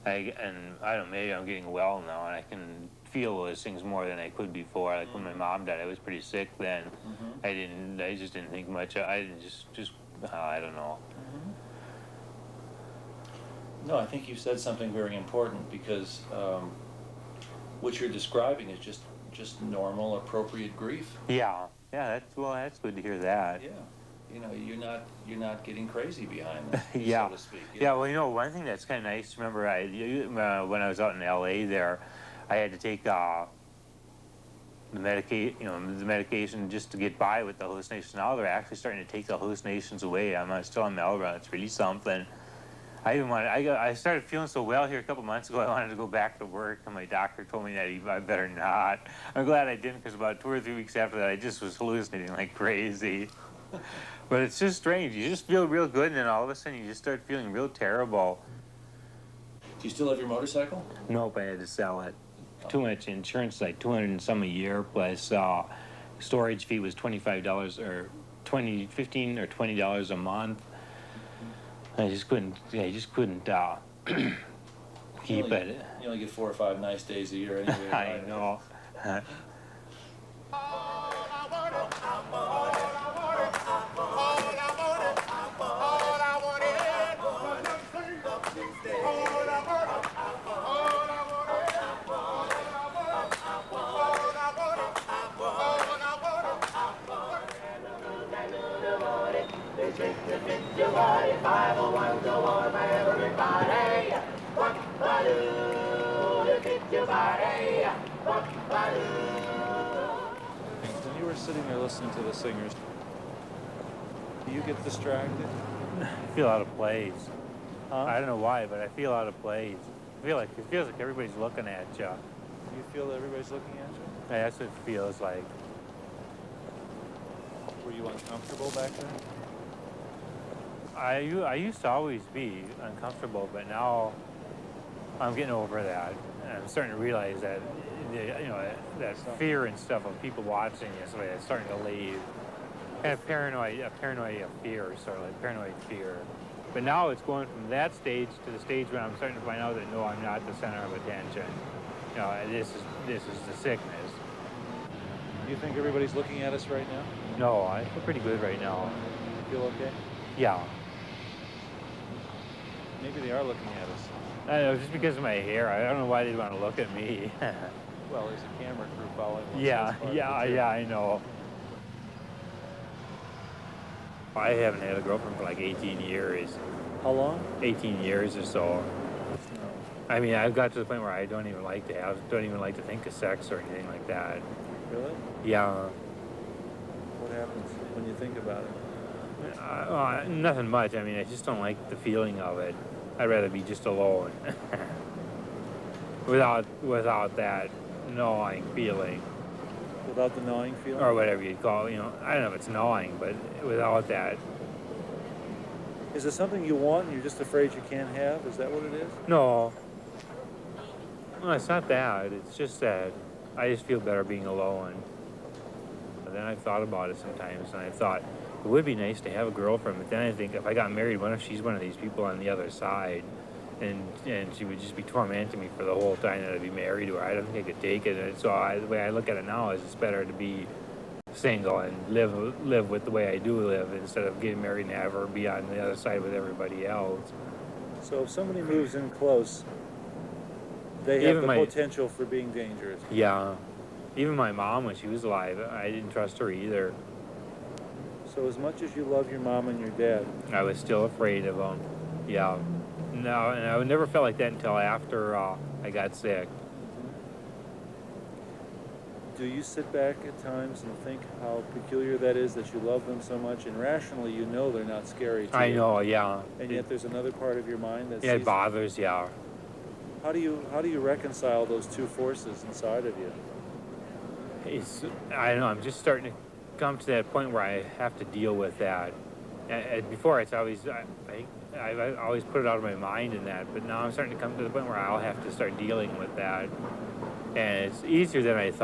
And I don't know, maybe I'm getting well now, and I can feel those things more than I could before. Like when my mom died, I was pretty sick then. I just didn't think much. I didn't I don't know. No, I think you said something very important because what you're describing is just normal, appropriate grief. Yeah, that's good to hear that. Yeah, you know, you're not getting crazy behind this, Yeah, so to speak. yeah. Well, you know, one thing that's kind of nice. Remember, when I was out in L.A. there, I had to take the medication just to get by with the hallucinations. Now they're actually starting to take the hallucinations away. I'm still on Melbourne. It's really something. I started feeling so well here a couple months ago. I wanted to go back to work, and my doctor told me that I better not. I'm glad I didn't, because about 2 or 3 weeks after that, I just was hallucinating like crazy. But it's just strange. You just feel real good, and then all of a sudden, you just start feeling real terrible. Do you still have your motorcycle? Nope, I had to sell it. Too much insurance, like 200 and some a year, plus storage fee was $25 or $15 or $20 a month. I just couldn't keep it. You only get 4 or 5 nice days a year anyway. I know. When you were sitting there listening to the singers, do you get distracted? I feel out of place. Huh? I don't know why, but I feel out of place. It feels like everybody's looking at you. You feel that everybody's looking at you? Yeah, that's what it feels like. Were you uncomfortable back then? I used to always be uncomfortable, but now I'm getting over that. And I'm starting to realize that, that fear and stuff of people watching you, so it's starting to leave. Kind of paranoia of fear, sort of like paranoid fear. But now it's going from that stage to the stage when I'm starting to find out that no, I'm not the center of attention. You know, this is the sickness. Do you think everybody's looking at us right now? No, I feel pretty good right now. You feel okay? Yeah. Maybe they are looking at us. I know, just because of my hair. I don't know why they'd want to look at me. Well, there's a camera crew following us. Yeah, I know. I haven't had a girlfriend for like 18 years. How long? 18 years or so. I mean, I've got to the point where I don't even like to think of sex or anything like that. Really? Yeah. What happens when you think about it? Nothing much. I mean, I just don't like the feeling of it. I'd rather be just alone. without that gnawing feeling. Without the gnawing feeling? Or whatever you'd call it, I don't know if it's gnawing, but without that. Is it something you want and you're just afraid you can't have? Is that what it is? No. No, it's not that. It's just that I just feel better being alone. But then I've thought about it sometimes, and I thought, it would be nice to have a girlfriend, but then I think if I got married, what if she's one of these people on the other side, and she would just be tormenting me for the whole time that I'd be married to her? I don't think I could take it. And so the way I look at it now is it's better to be single and live with the way I do live instead of getting married and have her be on the other side with everybody else. So if somebody moves in close, they have the potential for being dangerous. Yeah. Even my mom, when she was alive, I didn't trust her either. So as much as you love your mom and your dad, I was still afraid of them. Yeah. No, and I never felt like that until after I got sick. do you sit back at times and think how peculiar that is that you love them so much, and rationally you know they're not scary to you? I know, yeah. And yet there's another part of your mind that it bothers, yeah. How do you reconcile those two forces inside of you? I don't know, I'm just starting to come to that point where I have to deal with that. Before I always put it out of my mind in that, but now I'm starting to come to the point where I'll have to start dealing with that. And it's easier than I thought.